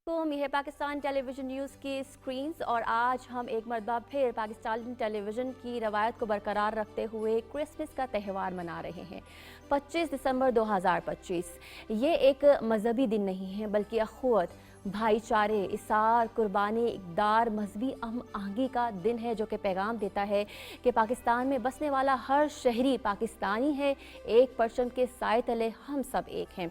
ये है Pakistan television news की स्क्रीन्स और आज हम एक मरतबा फिर पाकिस्तान टेलीविज़न की रवायत को बरकरार रखते हुए क्रिसमस का त्यौहार मना रहे हैं। 25 दिसंबर 2025 ये एक मजहबी दिन नहीं है बल्कि अखुवत, भाईचारे, इसार, कुर्बानी, इक़दार, मजहबी हम आहंगी का दिन है जो कि पैगाम देता है कि पाकिस्तान में बसने वाला हर शहरी पाकिस्तानी है, एक परचम के साए तले हम सब एक हैं।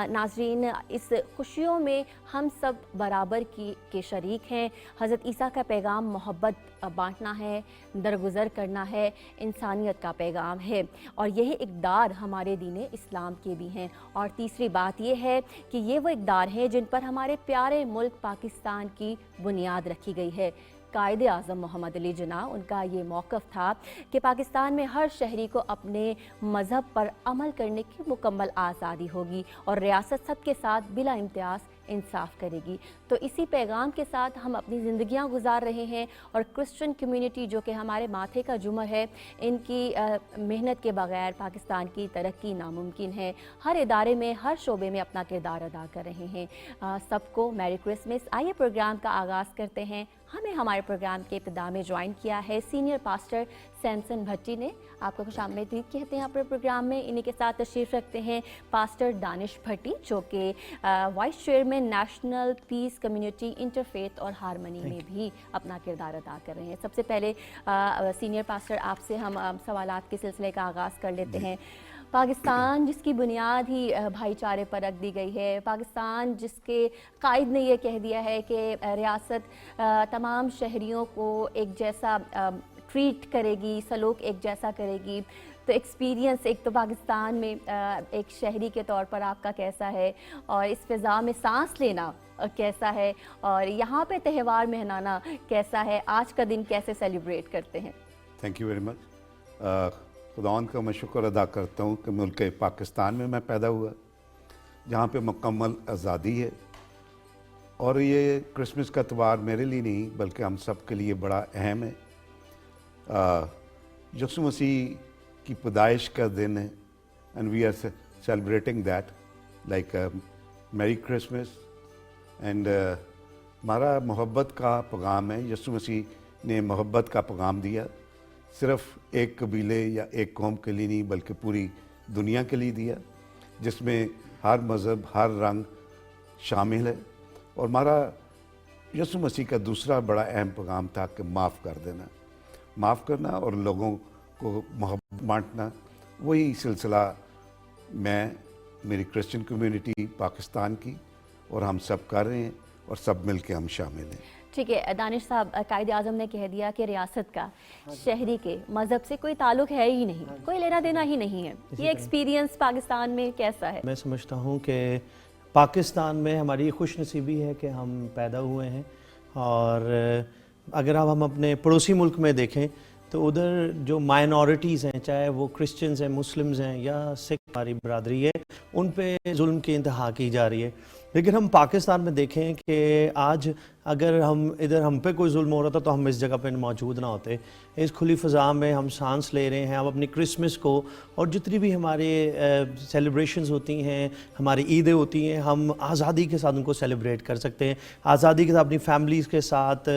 नाज़रीन, इस खुशियों में हम सब बराबर के शरीक हैं। हज़रत ईसा का पैगाम मोहब्बत बांटना है, दरगुजर करना है, इंसानियत का पैगाम है और यही इक़दार हमारे दीन इस्लाम के भी हैं। और तीसरी बात यह है कि ये वो इक़दार हैं जिन पर हमारे प्यारे मुल्क पाकिस्तान की बुनियाद रखी गई है। कायदे आज़म मोहम्मद अली जिन्ना, उनका ये मौक़िफ़ था कि पाकिस्तान में हर शहरी को अपने मज़हब पर अमल करने की मुकम्मल आज़ादी होगी और रियासत सबके साथ बिला इम्तियाज़ इंसाफ करेगी। तो इसी पैगाम के साथ हम अपनी ज़िंदगियां गुजार रहे हैं और क्रिश्चियन कम्युनिटी जो कि हमारे माथे का झूमर है, इनकी मेहनत के बगैर पाकिस्तान की तरक्की नामुमकिन है। हर इदारे में, हर शोबे में अपना किरदार अदा कर रहे हैं। सबको मैरी क्रिसमस। आइए प्रोग्राम का आगाज़ करते हैं। हमें हमारे प्रोग्राम के इब्तिदा में ज्वाइन किया है सीनियर पास्टर सैमसन भट्टी ने। आपको खुश आमदीद कहते हैं अपने प्रोग्राम में। इन्हीं के साथ तशरीफ़ रखते हैं पास्टर दानिश भट्टी जो कि vice chairman national peace community interfaith और हारमनी में भी अपना किरदार अदा कर रहे हैं। सबसे पहले सीनियर पास्टर आपसे हम सवालात के सिलसिले का आगाज़ कर लेते हैं। पाकिस्तान जिसकी बुनियाद ही भाईचारे पर रख दी गई है, पाकिस्तान जिसके कायद ने यह कह दिया है कि रियासत तमाम शहरियों को एक जैसा ट्रीट करेगी, सलूक एक जैसा करेगी, तो एक्सपीरियंस एक तो पाकिस्तान में एक शहरी के तौर पर आपका कैसा है और इस फ़िज़ा में सांस लेना कैसा है और यहाँ पे त्यौहार मनाना कैसा है? आज का दिन कैसे सेलिब्रेट करते हैं? Thank you very much. खुदावंद का मैं शुक्र अदा करता हूँ कि मुल्क पाकिस्तान में मैं पैदा हुआ, जहाँ पे मुकम्मल आज़ादी है। और ये क्रिसमस का त्यौहार मेरे लिए नहीं बल्कि हम सब के लिए बड़ा अहम है। यीशु मसीह की पैदाइश का दिन है and we are celebrating that like merry Christmas. And हमारा मोहब्बत का पैगाम है। यीशु मसीह ने मोहब्बत का पैगाम दिया, सिर्फ़ एक कबीले या एक कौम के लिए नहीं बल्कि पूरी दुनिया के लिए दिया, जिसमें हर मज़हब, हर रंग शामिल है। और हमारा यीशु मसीह का दूसरा बड़ा अहम पैगाम था कि माफ़ कर देना, माफ़ करना और लोगों को मोहब्बत बांटना। वही सिलसिला मैं, मेरी क्रिश्चियन कम्युनिटी पाकिस्तान की और हम सब कर रहे हैं और सब मिल के हम शामिल हैं। ठीक है दानिश साहब, कायदे आज़म ने कह दिया कि रियासत का शहरी के मज़हब से कोई ताल्लुक है ही नहीं, कोई लेना देना ही नहीं है। ये एक्सपीरियंस पाकिस्तान में कैसा है? मैं समझता हूँ कि पाकिस्तान में हमारी खुश नसीबी है कि हम पैदा हुए हैं। और अगर अब हम अपने पड़ोसी मुल्क में देखें तो उधर जो माइनॉरिटीज़ हैं, चाहे वो क्रिश्चियंस हैं, मुस्लिम्स हैं या सिख हमारी बरादरी है, उन पे जुल्म की इंतहा की जा रही है। लेकिन हम पाकिस्तान में देखें कि आज अगर हम पे कोई जुल्म हो रहा था तो हम इस जगह पे मौजूद ना होते। इस खुली फ़ज़ा में हम सांस ले रहे हैं। हम अपनी क्रिसमस को और जितनी भी हमारे सेलिब्रेशंस होती हैं, हमारी ईदें होती हैं, हम आज़ादी के साथ उनको सेलिब्रेट कर सकते हैं। आज़ादी के साथ अपनी फैमिलीज़ के साथ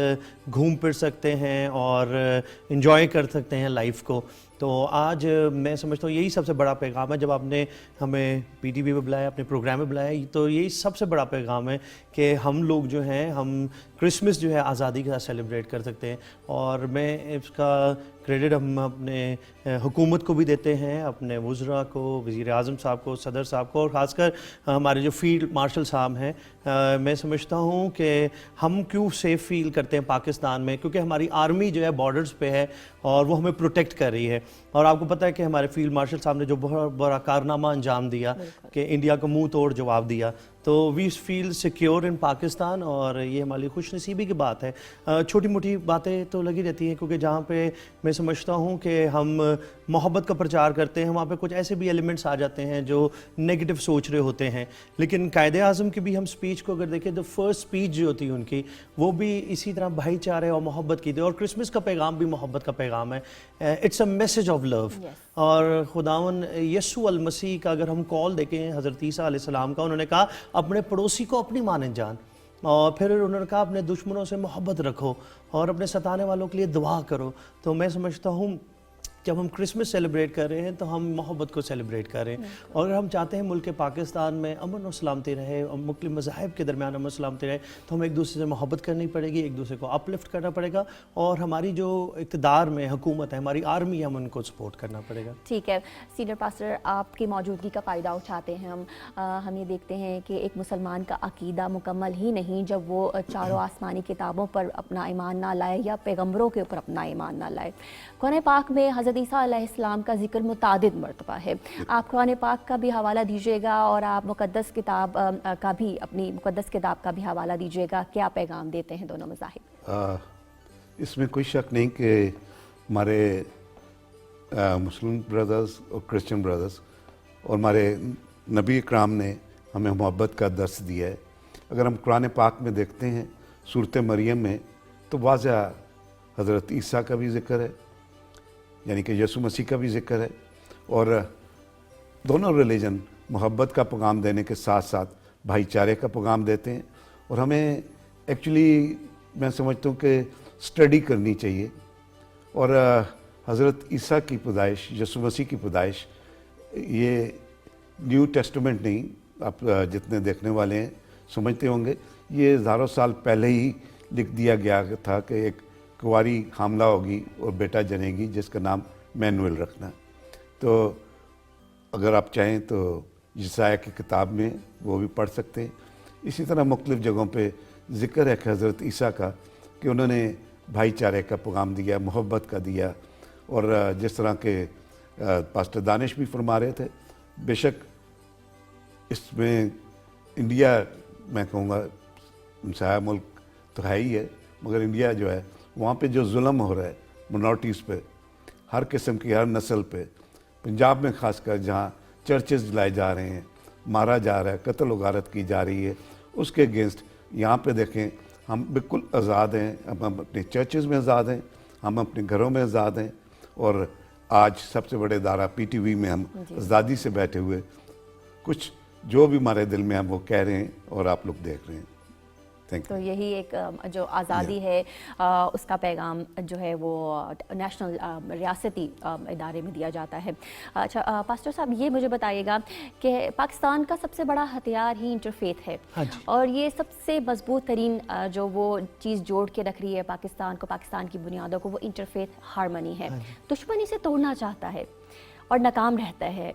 घूम फिर सकते हैं और इन्जॉय कर सकते हैं लाइफ को। तो आज मैं समझता हूँ यही सबसे बड़ा पैगाम है। जब आपने हमें PTV पे बुलाया, अपने प्रोग्राम में बुलाया, तो यही सबसे बड़ा पैगाम है कि हम लोग जो हैं, हम क्रिसमस जो है आज़ादी के साथ सेलिब्रेट कर सकते हैं। और मैं इसका क्रेडिट हम अपने हुकूमत को भी देते हैं, अपने वज़रा को, वज़ीर आज़म साहब को, सदर साहब को और ख़ासकर हमारे जो फील्ड मार्शल साहब हैं। मैं समझता हूँ कि हम क्यों सेफ़ फील करते हैं पाकिस्तान में, क्योंकि हमारी आर्मी जो है बॉर्डर्स पे है और वो हमें प्रोटेक्ट कर रही है। और आपको पता है कि हमारे फील्ड मार्शल साहब ने जो बहुत बड़ा कारनामा अंजाम दिया कि इंडिया को मुंह तोड़ जवाब दिया, तो we feel secure in Pakistan और ये हमारी खुश नसीबी की बात है। छोटी मोटी बातें तो लगी रहती हैं, क्योंकि जहाँ पे मैं समझता हूँ कि हम मोहब्बत का प्रचार करते हैं, वहाँ पे कुछ ऐसे भी एलिमेंट्स आ जाते हैं जो नेगेटिव सोच रहे होते हैं। लेकिन कायदे आज़म की भी हम स्पीच को अगर देखें तो फर्स्ट स्पीच जो होती है उनकी, वो भी इसी तरह भाईचारे और मोहब्बत की थी। और क्रिसमस का पैगाम भी मोहब्बत का पैगाम है। It's a message of love. और खुदावन यीशु अल मसीह का अगर हम कॉल देखें, हज़रत ईसा अलैहिस्सलाम का, उन्होंने कहा अपने पड़ोसी को अपनी माने जान। اور پھر انہوں نے کہا اپنے دشمنوں سے محبت رکھو اور اپنے ستانے والوں کے لیے دعا کرو. تو میں سمجھتا ہوں جب ہم کرسمس سیلیبریٹ کر رہے ہیں تو ہم محبت کو سیلیبریٹ کر رہے ہیں, اور اگر ہم چاہتے ہیں ملک پاکستان میں امن و سلامتی رہے اور مختلف مذاہب کے درمیان امن و سلامتی رہے, تو ہم ایک دوسرے سے محبت کرنی پڑے گی, ایک دوسرے کو اپ لفٹ کرنا پڑے گا, اور ہماری جو اقتدار میں حکومت ہے, ہماری آرمی ہے, ہم ان کو سپورٹ کرنا پڑے گا. ٹھیک ہے سینئر پاسٹر, آپ کی موجودگی کا فائدہ اٹھاتے ہیں ہم یہ دیکھتے ہیں کہ ایک مسلمان کا عقیدہ مکمل ہی نہیں جب وہ چاروں آسمانی کتابوں پر اپنا ایمان نہ لائے یا پیغمبروں کے اوپر اپنا ایمان نہ لائے. قرآن پاک میں حضرت عیسیٰ علیہ السلام کا ذکر متعدد مرتبہ ہے. آپ قرآن پاک کا بھی حوالہ دیجیے گا اور آپ مقدس کتاب کا بھی, اپنی مقدس کتاب کا بھی حوالہ دیجیے گا. کیا پیغام دیتے ہیں دونوں مذاہب؟ اس میں کوئی شک نہیں کہ ہمارے مسلم بردرز اور کرسچن بردرز اور ہمارے نبی اکرام نے ہمیں محبت کا درس دیا ہے. اگر ہم قرآن پاک میں دیکھتے ہیں سورۃ مریم میں تو واضح حضرت عیسیٰ کا بھی ذکر ہے, یعنی کہ یسوع مسیح کا بھی ذکر ہے, اور دونوں ریلیجن محبت کا پیغام دینے کے ساتھ ساتھ بھائی چارے کا پیغام دیتے ہیں. اور ہمیں ایکچولی میں سمجھتا ہوں کہ اسٹڈی کرنی چاہیے. اور حضرت عیسیٰ کی پیدائش, یسوع مسیح کی پیدائش, یہ نیو ٹیسٹمنٹ نہیں, آپ جتنے دیکھنے والے ہیں سمجھتے ہوں گے, یہ ہزاروں سال پہلے ہی لکھ دیا گیا تھا کہ ایک کنواری حاملہ ہوگی اور بیٹا جنے گی جس کا نام مینوئل رکھنا. تو اگر آپ چاہیں تو یسایہ کی کتاب میں وہ بھی پڑھ سکتے ہیں. اسی طرح مختلف جگہوں پہ ذکر ہے کہ حضرت عیسیٰ کا کہ انہوں نے بھائی چارے کا پیغام دیا, محبت کا دیا. اور جس طرح کہ پاسٹر دانش بھی فرما رہے تھے, بے شک اس میں انڈیا میں کہوں گا ہمسایہ ملک تو ہے ہی ہے, مگر انڈیا جو ہے وہاں پہ جو ظلم ہو رہا ہے منورٹیز پہ, ہر قسم کی ہر نسل پہ, پنجاب میں خاص کر جہاں چرچز جلائے جا رہے ہیں, مارا جا رہا ہے, قتل و غارت کی جا رہی ہے, اس کے اگینسٹ یہاں پہ دیکھیں ہم بالکل آزاد ہیں. ہم اپنے چرچز میں آزاد ہیں, ہم اپنے گھروں میں آزاد ہیں, اور آج سب سے بڑے ادارہ پی ٹی وی میں ہم آزادی سے بیٹھے ہوئے کچھ جو بھی ہمارے دل میں ہم وہ کہہ رہے ہیں اور آپ لوگ دیکھ رہے ہیں. تو یہی ایک جو آزادی ہے اس کا پیغام جو ہے وہ نیشنل ریاستی ادارے میں دیا جاتا ہے. اچھا پاسٹر صاحب, یہ مجھے بتائیے گا کہ پاکستان کا سب سے بڑا ہتھیار ہی انٹرفیتھ ہے, اور یہ سب سے مضبوط ترین جو وہ چیز جوڑ کے رکھ رہی ہے پاکستان کو, پاکستان کی بنیادوں کو, وہ انٹرفیتھ ہارمنی ہے. دشمن اسے توڑنا چاہتا ہے اور ناکام رہتا ہے.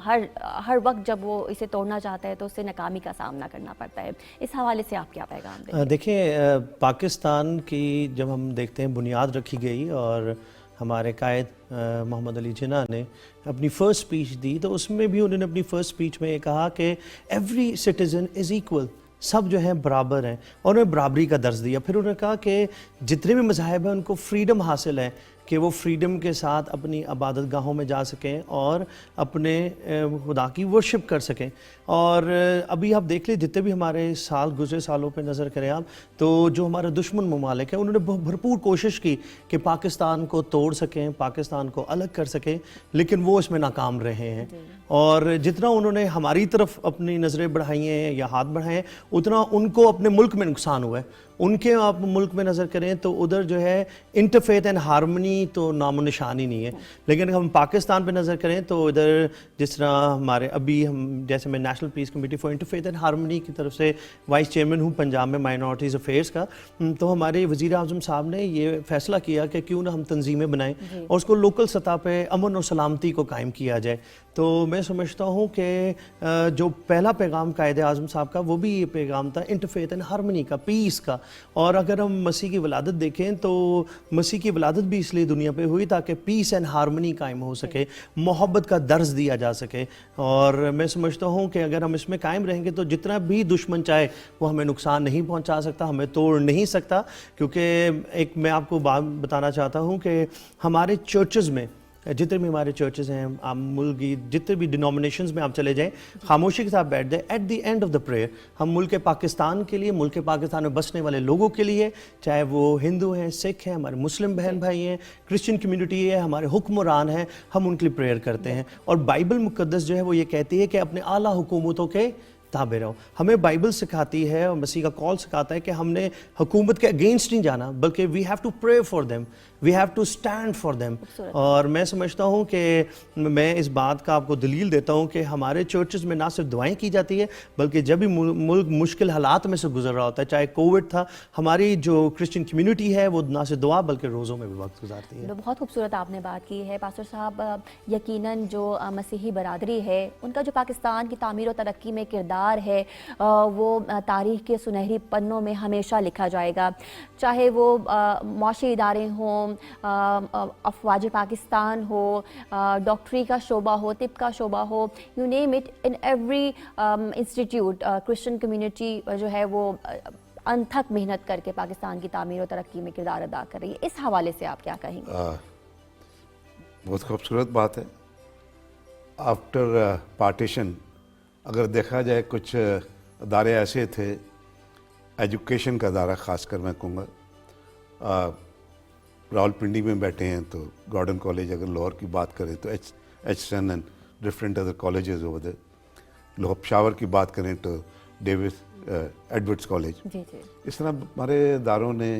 ہر وقت جب وہ اسے توڑنا چاہتا ہے تو اسے ناکامی کا سامنا کرنا پڑتا ہے. اس حوالے سے آپ کیا پیغام دیں گے؟ دیکھیں, پاکستان کی جب ہم دیکھتے ہیں بنیاد رکھی گئی اور ہمارے قائد محمد علی جناح نے اپنی فرسٹ سپیچ دی, تو اس میں بھی انہوں نے اپنی فرسٹ سپیچ میں یہ کہا کہ ایوری سٹیزن از ایکول, سب جو ہیں برابر ہیں, اور انہیں برابری کا درس دیا. پھر انہوں نے کہا کہ جتنے بھی مذاہب ہیں ان کو فریڈم حاصل ہے کہ وہ فریڈم کے ساتھ اپنی عبادت گاہوں میں جا سکیں اور اپنے خدا کی ورشپ کر سکیں. اور ابھی آپ دیکھ لیں جتنے بھی ہمارے گزرے سالوں پہ نظر کریں آپ, تو جو ہمارے دشمن ممالک ہیں انہوں نے بھرپور کوشش کی کہ پاکستان کو توڑ سکیں, پاکستان کو الگ کر سکیں, لیکن وہ اس میں ناکام رہے ہیں. اور جتنا انہوں نے ہماری طرف اپنی نظریں بڑھائی ہیں یا ہاتھ بڑھائے ہیں, اتنا ان کو اپنے ملک میں نقصان ہوا ہے. ان کے آپ ملک میں نظر کریں تو ادھر جو ہے انٹرفیتھ اینڈ ہارمنی تو نام و نشان ہی نہیں ہے. لیکن ہم پاکستان پہ نظر کریں تو ادھر جس طرح ہمارے ابھی ہم جیسے میں national peace committee for interfaith and harmony کی طرف سے وائس چیئرمین ہوں پنجاب میں مائنورٹیز افیئرس کا, تو ہمارے وزیر اعظم صاحب نے یہ فیصلہ کیا کہ کیوں نہ ہم تنظیمیں بنائیں اور اس کو لوکل سطح پہ امن و سلامتی کو قائم کیا جائے. تو میں سمجھتا ہوں کہ جو پہلا پیغام قائد اعظم صاحب کا وہ بھی یہ پیغام تھا انٹرفیتھ اینڈ ہارمنی کا, پیس کا. اور اگر ہم مسیح کی ولادت دیکھیں تو مسیح کی ولادت بھی اس لیے دنیا پہ ہوئی تاکہ پیس اینڈ ہارمنی قائم ہو سکے, محبت کا درس دیا جا سکے. اور میں سمجھتا ہوں کہ اگر ہم اس میں قائم رہیں گے تو جتنا بھی دشمن چاہے وہ ہمیں نقصان نہیں پہنچا سکتا, ہمیں توڑ نہیں سکتا. کیونکہ ایک میں آپ کو بات بتانا چاہتا ہوں کہ ہمارے چرچز میں جتنے بھی ہمارے چرچز ہیں, آپ ملک کی جتنے بھی ڈینومینیشنز میں آپ چلے جائیں, خاموشی کے ساتھ بیٹھ جائیں. At the end of the prayer ہم ملک پاکستان کے لیے, ملک پاکستان میں بسنے والے لوگوں کے لیے, چاہے وہ ہندو ہیں, سکھ ہیں, ہمارے مسلم بہن بھائی ہیں, کرسچن کمیونٹی ہے, ہمارے حکمران ہیں, ہم ان کے لیے پریئر کرتے ہیں. اور بائبل مقدس جو ہے وہ یہ کہتی ہے کہ اپنے اعلیٰ حکومتوں کے ताबे रहो। हमें बाइबल सिखाती है और मसीह का कॉल सिखाता है कि हमने हुकूमत के अगेंस्ट नहीं जाना, बल्कि we have to pray for them, we have to stand for them. और मैं समझता हूँ कि मैं इस बात का आपको दलील देता हूँ कि हमारे चर्चेस में ना सिर्फ दुआएं की जाती है, बल्कि जब भी मुल्क मुश्किल हालात में से गुजर रहा होता है, चाहे कोविड था, हमारी जो क्रिश्चियन कम्युनिटी है वो ना सिर्फ दुआ बल्कि रोज़ों में भी वक्त गुजारती है। बहुत खूबसूरत आपने बात की है पास्टर साहब। यकीनन जो मसीही बरादरी है उनका जो पाकिस्तान की तामीर और तरक्की में किरदार है वो तारीख़ के सुनहरी पन्नों में हमेशा लिखा जाएगा, चाहे वो मौशी इदारे हों, अफवाज पाकिस्तान हो, डॉक्टरी का शोबा हो, तिब का शोबा हो, you name it, in every institute Christian community जो है वो अनथक मेहनत करके पाकिस्तान की तामीर और तरक्की में किरदार अदा कर रही है। इस हवाले से आप क्या कहेंगे? बहुत खूबसूरत बात है। आफ्टर पार्टीशन अगर देखा जाए कुछ अदारे ऐसे थे, एजुकेशन का अदारा ख़ासकर मैं कहूँगा, रावलपिंडी में बैठे हैं तो गॉर्डन कॉलेज, अगर लाहौर की बात करें तो Aitchison and different other colleges over there, Peshawar की बात करें तो डेविस एडवर्ड्स कॉलेज। इस तरह हमारे इदारों ने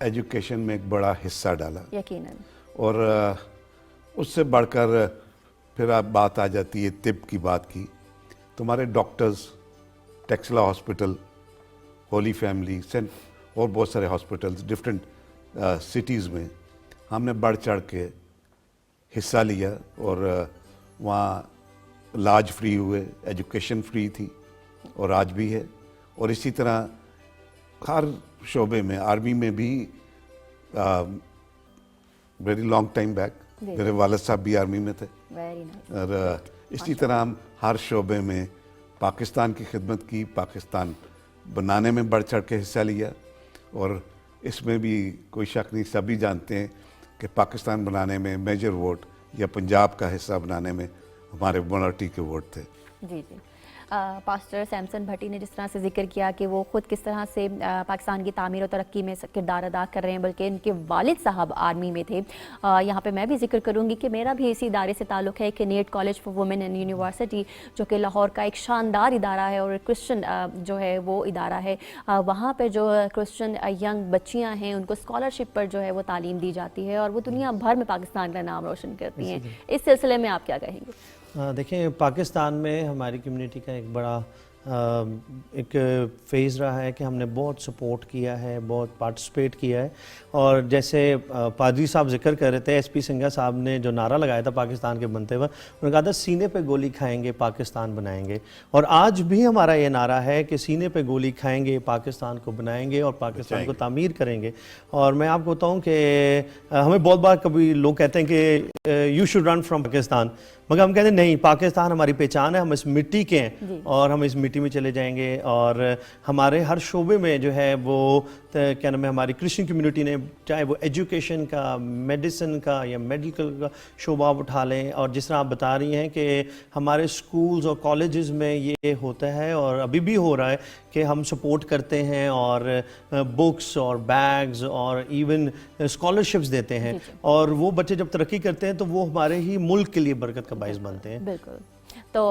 एजुकेशन में एक बड़ा हिस्सा डाला यकीनन। और उससे बढ़कर फिर आप बात आ जाती है तिब की बात की, तो हमारे doctors, Taxila hospital, Holy Family, Saint और बहुत सारे हॉस्पिटल्स डिफरेंट सिटीज़ में हमने बढ़ चढ़ के हिस्सा लिया और वहाँ इलाज फ्री हुए, एजुकेशन फ्री थी और आज भी है। और इसी तरह हर शोबे में, आर्मी में भी वेरी लॉन्ग टाइम बैक मेरे वालिद साहब भी आर्मी में थे। और इसी तरह हम हर शोबे में पाकिस्तान की खिदमत की, पाकिस्तान बनाने में बढ़ चढ़ के हिस्सा लिया। और इसमें भी कोई शक नहीं, सभी जानते हैं कि पाकिस्तान बनाने में मेजर वोट या पंजाब का हिस्सा बनाने में हमारे मिनॉरिटी के वोट थे। जी जी। पास्टर सैमसन भट्टी ने जिस तरह से जिक्र किया कि वो ख़ुद किस तरह से पाकिस्तान की तामीर और तरक्की में किरदार अदा कर रहे हैं, बल्कि इनके वालिद साहब आर्मी में थे। यहाँ पे मैं भी जिक्र करूँगी कि मेरा भी इसी इदारे से ताल्लुक़ है कि net college for women and university, जो कि लाहौर का एक शानदार इदारा है और क्रिश्चियन जो है वो इदारा है। वहाँ पर जो क्रिश्चियन यंग बच्चियाँ हैं उनको स्कॉलरशिप पर जो है वो तालीम दी जाती है और वो दुनिया भर में पाकिस्तान का नाम रोशन करती हैं। इस सिलसिले में आप क्या कहेंगे? देखिए, पाकिस्तान में हमारी कम्युनिटी का एक बड़ा एक फेज़ रहा है कि हमने बहुत सपोर्ट किया है, बहुत पार्टिसिपेट किया है। और जैसे पादरी साहब जिक्र कर रहे थे, एसपी सिंघा साहब ने जो नारा लगाया था पाकिस्तान के बनते हुए, उन्होंने कहा था सीने पे गोली खाएंगे पाकिस्तान बनाएंगे। और आज भी हमारा ये नारा है कि सीने पे गोली खाएंगे पाकिस्तान को बनाएंगे और पाकिस्तान को तामीर करेंगे। और मैं आपको बताऊँ कि हमें बहुत बार कभी लोग कहते हैं कि you should run from Pakistan, मगर हम कहते हैं नहीं, पाकिस्तान हमारी पहचान है, हम इस मिट्टी के हैं और हम इस मिट्टी में चले जाएंगे। और हमारे हर शोबे में जो है वो क्या नाम है, हमारी क्रिश्चियन कम्युनिटी ने, चाहे वो एजुकेशन का, मेडिसिन का या मेडिकल का शोबा उठा लें। और जिस तरह आप बता रही हैं कि हमारे स्कूल्स और कॉलेजेस में ये होता है और अभी भी हो रहा है कि हम सपोर्ट करते हैं और बुक्स और बैग्स और इवन स्कॉलरशिप्स देते हैं। और वो बच्चे जब तरक्की करते हैं तो वो हमारे ही मुल्क के लिए बरकत का बाइस बनते हैं। बिल्कुल। तो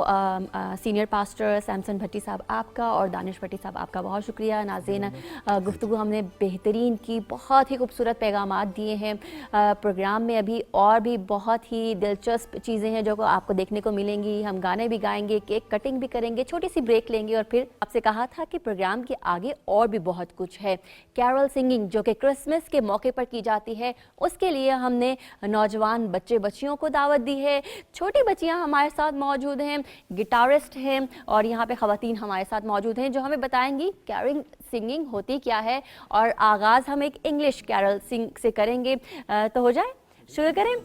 सीनियर पास्टर सैमसन भट्टी साहब आपका और दानिश भट्टी साहब आपका बहुत शुक्रिया। नाज़रीन, गुफ्तगू हमने बेहतरीन की, बहुत ही खूबसूरत पैगामात दिए हैं। प्रोग्राम में अभी और भी बहुत ही दिलचस्प चीज़ें हैं जो आपको देखने को मिलेंगी। हम गाने भी गाएंगे, केक कटिंग भी करेंगे, छोटी सी ब्रेक लेंगे और फिर आपसे कहा था कि प्रोग्राम के आगे और भी बहुत कुछ है। कैरल सिंगिंग जो कि क्रिसमस के मौके पर की जाती है, उसके लिए हमने नौजवान बच्चे बच्चियों को दावत दी है। छोटी बच्चियाँ हमारे साथ मौजूद हैं, गिटारिस्ट हैं और यहाँ पे ख़वातीन हमारे साथ मौजूद हैं जो हमें बताएंगी कैरल सिंगिंग होती क्या है। और आगाज़ हम एक इंग्लिश कैरल सिंग से करेंगे। तो हो जाए, शुरू करें।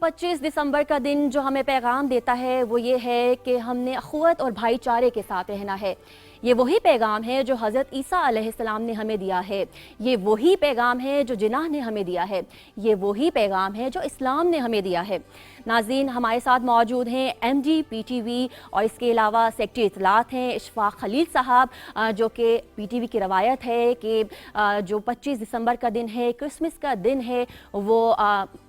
25 दिसंबर का दिन जो हमें पैगाम देता है वो ये है कि हमने अखुवत और भाईचारे के साथ रहना है। ये वही पैगाम है जो हज़रत ईसा अलैहिस्सलाम ने हमें दिया है। ये वही पैगाम है जो जिनाह ने हमें दिया है। ये वही पैगाम है जो इस्लाम ने हमें दिया है। नाज़रीन, हमारे साथ मौजूद हैं MD PTV और इसके अलावा सेक्रेटरी इत्तलात हैं इशफाक खलील साहब, जो कि PTV की रवायत है कि जो 25 दिसंबर का दिन है, क्रिसमस का दिन है, वो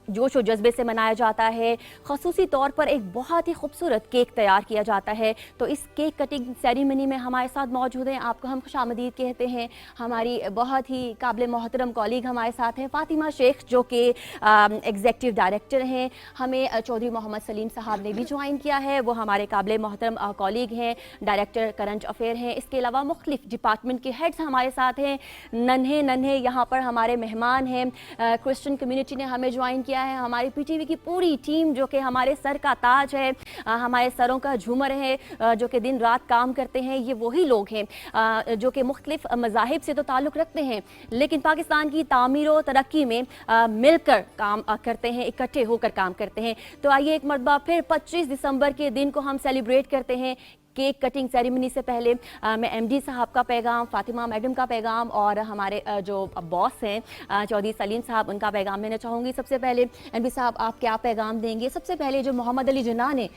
जोश और जज्बे से मनाया जाता है। ख़ुसूसी तौर पर एक बहुत ही खूबसूरत केक तैयार किया जाता है। तो इस केक कटिंग सेरेमनी में हमारे साथ मौजूद हैं, आपको हम खुशामदीद कहते हैं, हमारी बहुत ही काबिल मोहतरम कॉलीग हमारे साथ हैं फ़ातिमा शेख, जो कि एग्जीक्यूटिव डायरेक्टर हैं। हमें चौधरी मोहम्मद सलीम साहब ने भी ज्वाइन किया है, वो हमारे काबिल मोहतरम कॉलीग हैं, डायरेक्टर करंट अफेयर हैं। इसके अलावा मुख्तलिफ डिपार्टमेंट के हेड्स हमारे साथ हैं। नन्हे नन्हे यहाँ पर हमारे मेहमान हैं, क्रिश्चियन कम्युनिटी ने हमें ज्वाइन किया है। हमारी PTV की पूरी टीम जो कि हमारे सर का ताज है, हमारे सरों का झूमर है, जो कि दिन रात काम करते हैं, ये वही लोग हैं जो कि मुख्तलिफ मज़ाहिब से तो ताल्लुक़ रखते हैं, लेकिन पाकिस्तान की तामीर और तरक्की में मिलकर काम करते हैं, इकट्ठे होकर काम करते हैं। तो आइए एक मरतबा फिर 25 दिसंबर के दिन को हम सेलिब्रेट करते हैं। केक कटिंग सेरेमनी से पहले मैं MD साहब का पैगाम, फ़ातिमा मैडम का पैगाम और हमारे जो बॉस हैं चौधरी सलीम साहब, उनका पैगाम लेना चाहूँगी। सबसे पहले MD साहब, आप क्या पैगाम देंगे? सबसे पहले जो मोहम्मद अली जिन्ना ने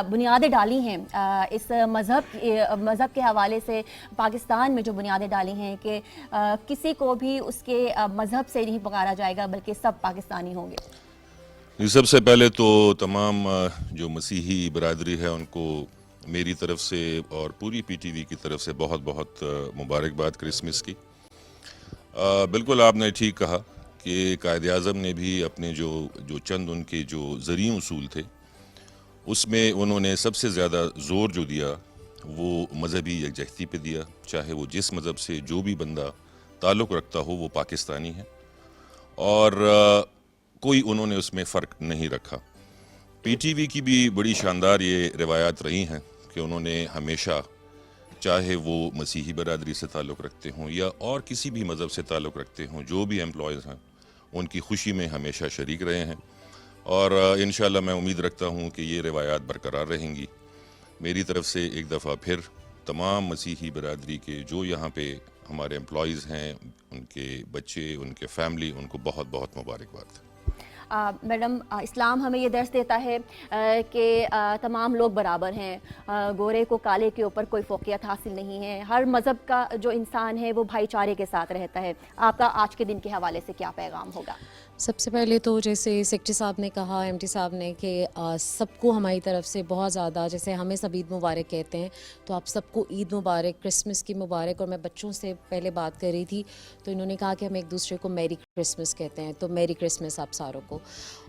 बुनियादें डाली हैं इस मज़हब के हवाले से, पाकिस्तान में जो बुनियादें डाली हैं कि किसी को भी उसके मज़हब से नहीं पुकारा जाएगा बल्कि सब पाकिस्तानी होंगे। सबसे पहले तो तमाम जो मसीही बरादरी है उनको मेरी तरफ से और पूरी PTV की तरफ से बहुत बहुत मुबारकबाद क्रिसमस की। बिल्कुल आपने ठीक कहा कि कायद-ए-आज़म ने भी अपने जो चंद उनके जो ज़रिए उसूल थे उसमें उन्होंने सबसे ज़्यादा ज़ोर जो दिया वो मज़हबी यकजहती पे दिया। चाहे वो जिस मज़हब से जो भी बंदा ताल्लुक़ रखता हो वो पाकिस्तानी है, और कोई उन्होंने उसमें फ़र्क नहीं रखा। PTV की भी बड़ी शानदार ये रिवायात रही हैं कि उन्होंने हमेशा, चाहे वो मसीही बरादरी से ताल्लुक़ रखते हों या और किसी भी मज़हब से ताल्लुक़ रखते हों, जो भी एम्प्लॉयज़ हैं उनकी खुशी में हमेशा शरीक रहे हैं, और इंशाअल्लाह मैं उम्मीद रखता हूँ कि ये रिवायात बरकरार रहेंगी। मेरी तरफ से एक दफ़ा फिर तमाम मसीही बरादरी के जो यहाँ पे हमारे एम्प्लॉयज़ हैं, उनके बच्चे, उनके फैमिली, उनको बहुत बहुत मुबारकबाद। मैडम, इस्लाम हमें ये दर्स देता है कि तमाम लोग बराबर हैं, गोरे को काले के ऊपर कोई फ़ौक़ियत हासिल नहीं है, हर मज़हब का जो इंसान है वो भाईचारे के साथ रहता है। आपका आज के दिन के हवाले से क्या पैगाम होगा? सबसे पहले तो जैसे सेक्रेटरी साहब ने कहा, MD साहब ने, कि सबको हमारी तरफ से बहुत ज़्यादा, जैसे हमें सब ईद मुबारक कहते हैं, तो आप सबको ईद मुबारक, क्रिसमस की मुबारक। और मैं बच्चों से पहले बात कर रही थी तो इन्होंने कहा कि हम एक दूसरे को मैरी क्रिसमस कहते हैं, तो मैरी क्रिसमस आप सारों को।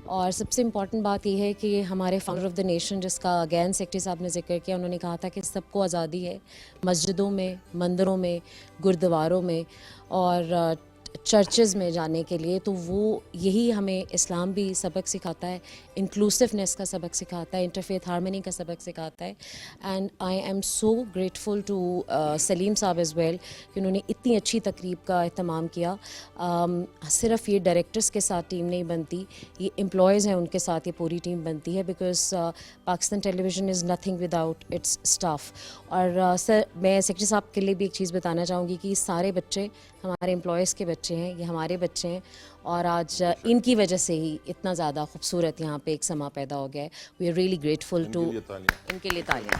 और सबसे इम्पॉर्टेंट बात यह है कि हमारे फाउंडर ऑफ द नेशन, जिसका अगैन सेक्रेटरी साहब ने जिक्र किया, उन्होंने कहा था कि सबको आज़ादी है मस्जिदों में, मंदिरों में, गुरुद्वारों में और चर्चेज़ में जाने के लिए। तो वो यही हमें इस्लाम भी सबक सिखाता है, इंक्लूसिवनेस का सबक सिखाता है, इंटरफेथ हार्मनी का सबक सिखाता है। And I am so grateful to Salim sahab as well कि उन्होंने इतनी अच्छी तकरीब का एहतमाम किया। सिर्फ ये डायरेक्टर्स के साथ टीम नहीं बनती, ये एम्प्लॉयज़ हैं उनके साथ ये पूरी टीम बनती है, because Pakistan television is nothing without its staff. और सर, मैं सेक्रेटरी साहब के लिए भी एक चीज़ बताना चाहूँगी कि सारे बच्चे हमारे एम्प्लॉयज़ के बच्चे हैं, ये हमारे बच्चे हैं, और आज इनकी वजह से ही इतना ज़्यादा खूबसूरत यहाँ पे एक समा पैदा हो गया है। We are really grateful to इनके लिए तालियां।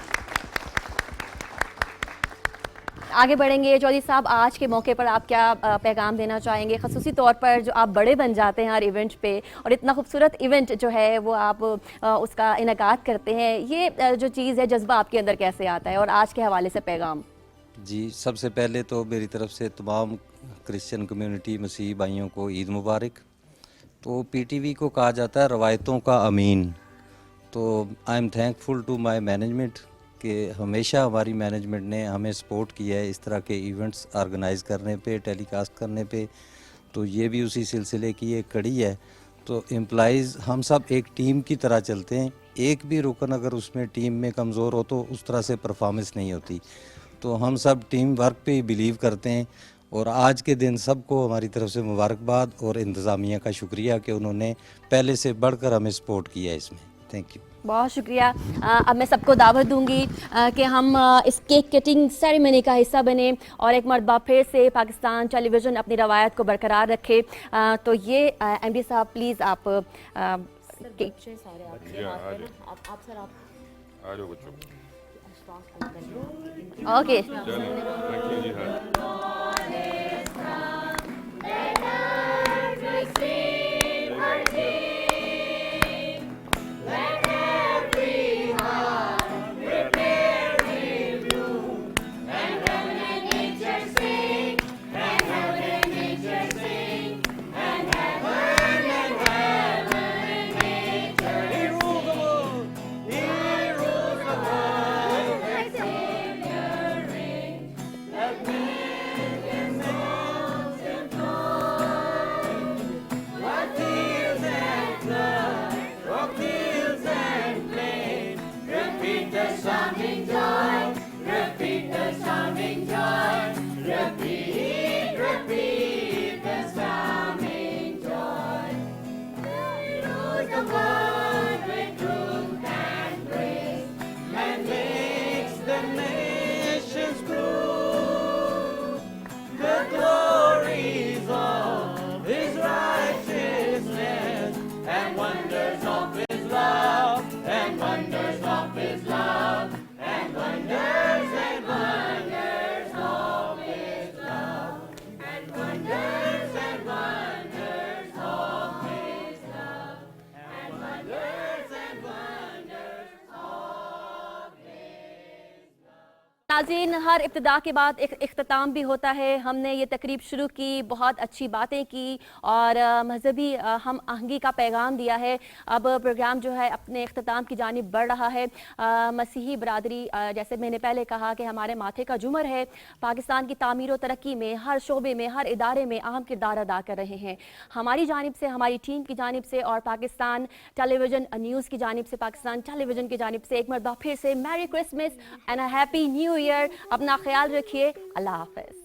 आगे बढ़ेंगे चौधरी साहब, आज के मौके पर आप क्या पैगाम देना चाहेंगे, ख़ुसूसी तौर पर जो आप बड़े बन जाते हैं हर इवेंट पे, और इतना खूबसूरत इवेंट जो है वो आप उसका इनेकाद करते हैं, ये जो चीज़ है, जज्बा आपके अंदर कैसे आता है, और आज के हवाले से पैगाम? जी, सबसे पहले तो मेरी तरफ से तमाम क्रिश्चियन कम्युनिटी मसीही भाइयों को ईद मुबारक। तो PTV को कहा जाता है रवायतों का अमीन। तो I am thankful to my management कि हमेशा हमारी मैनेजमेंट ने हमें सपोर्ट किया है इस तरह के इवेंट्स ऑर्गेनाइज़ करने पे, टेलीकास्ट करने पे। तो ये भी उसी सिलसिले की एक कड़ी है। तो एम्प्लॉइज़ हम सब एक टीम की तरह चलते हैं, एक भी रुकन अगर उसमें टीम में कमज़ोर हो तो उस तरह से परफॉर्मेंस नहीं होती। तो हम सब टीम वर्क पे ही बिलीव करते हैं اور آج کے دن سب کو ہماری طرف سے مبارکباد اور انتظامیہ کا شکریہ کہ انہوں نے پہلے سے بڑھ کر ہمیں سپورٹ کیا اس میں. Thank you. بہت شکریہ. اب میں سب کو دعوت دوں گی کہ ہم اس کیک کٹنگ سیریمنی کا حصہ بنیں اور ایک مرتبہ پھر سے پاکستان ٹیلی ویژن اپنی روایت کو برقرار رکھے. تو یہ ایم ڈی صاحب پلیز آپ اوکے. ناظرین، ہر ابتدا کے بعد ایک اختتام بھی ہوتا ہے. ہم نے یہ تقریب شروع کی، بہت اچھی باتیں کی اور مذہبی ہم آہنگی کا پیغام دیا ہے. اب پروگرام جو ہے اپنے اختتام کی جانب بڑھ رہا ہے. مسیحی برادری جیسے میں نے پہلے کہا کہ ہمارے ماتھے کا جمر ہے، پاکستان کی تعمیر و ترقی میں ہر شعبے میں ہر ادارے میں اہم کردار ادا کر رہے ہیں. ہماری جانب سے، ہماری ٹیم کی جانب سے اور پاکستان ٹیلی ویژن نیوز کی جانب سے، پاکستان ٹیلی ویژن کی جانب سے ایک مرتبہ پھر سے merry Christmas and a happy new year. اپنا خیال رکھیے. اللہ حافظ.